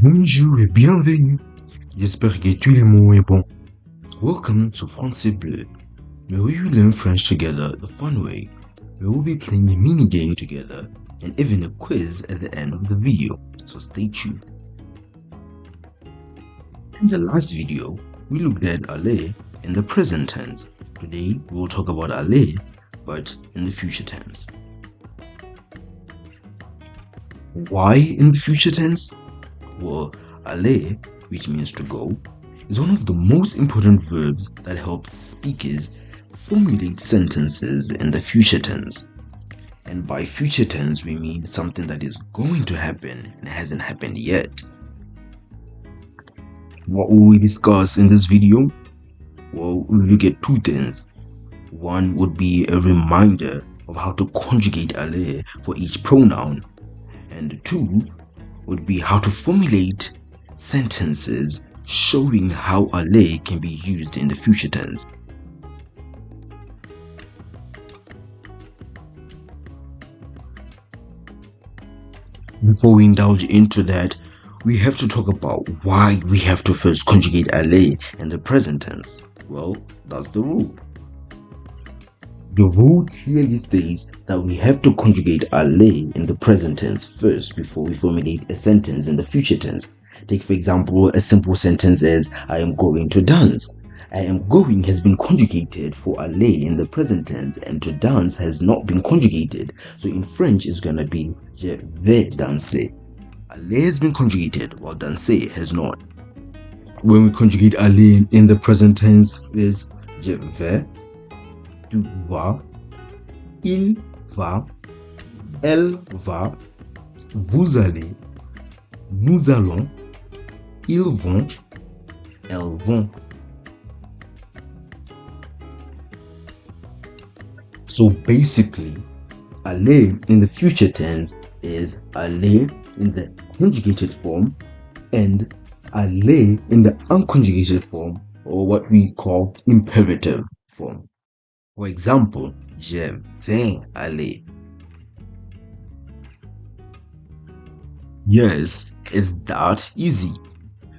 Bonjour et bienvenue. J'espère que tout le monde est bon. Welcome to Français Bleu, where we will learn French together the fun way. We will be playing a mini game together and even a quiz at the end of the video, so stay tuned. In the last video, we looked at aller in the present tense. Today, we will talk about aller, but in the future tense. Why in the future tense? Well, aller, which means to go, is one of the most important verbs that helps speakers formulate sentences in the future tense. And by future tense, we mean something that is going to happen and hasn't happened yet. What will we discuss in this video? Well, we'll look at two things. One would be a reminder of how to conjugate aller for each pronoun, and two would be how to formulate sentences showing how aller can be used in the future tense. Before we indulge into that, we have to talk about why we have to first conjugate aller in the present tense. Well, that's the rule. The rule clearly states that we have to conjugate aller in the present tense first before we formulate a sentence in the future tense. Take, for example, a simple sentence as I am going to dance. I am going has been conjugated for aller in the present tense, and to dance has not been conjugated. So in French, it's going to be je vais danser. Aller has been conjugated while danser has not. When we conjugate aller in the present tense, is je vais, tu vas, il va, elle va, vous allez, nous allons, ils vont, elles vont. So basically, aller in the future tense is aller in the conjugated form and aller in the unconjugated form, or what we call imperative form. For example, je vais aller. Yes, is that easy?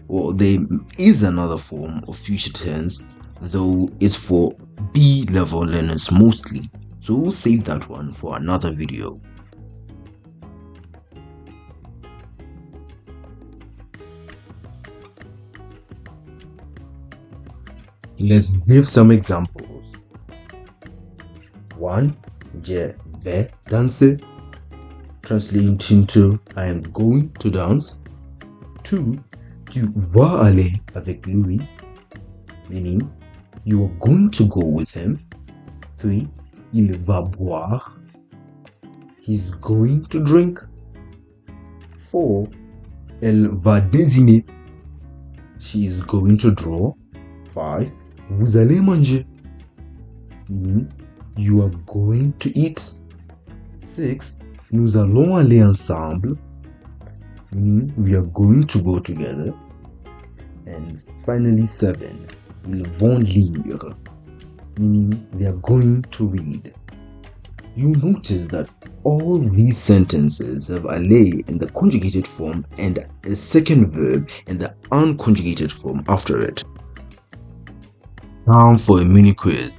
Well, there is another form of future tense, though it's for B-level learners mostly, so we'll save that one for another video. Let's give some examples. 1. Je vais danser, translating into I am going to dance. 2. Tu vas aller avec lui, meaning you are going to go with him. 3. Il va boire, he's going to drink. 4. Elle va dessiner, she is going to draw. 5. Vous allez manger, meaning you are going to eat. 6. Nous allons aller ensemble, meaning we are going to go together. And finally 7. Ils vont lire, meaning they are going to read. You notice that all these sentences have aller in the conjugated form and a second verb in the unconjugated form after it. Time for a mini quiz.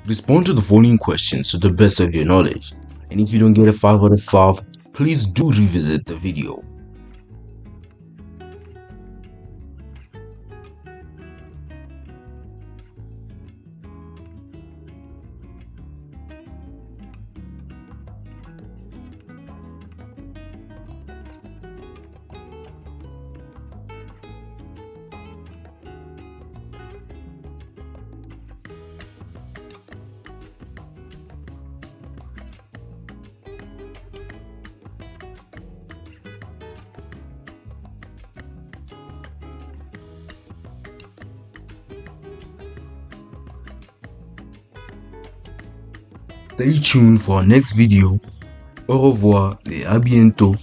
Respond to the following questions to the best of your knowledge, and if you don't get a 5 out of 5, please do revisit the video. Stay tuned for our next video. Au revoir et à bientôt.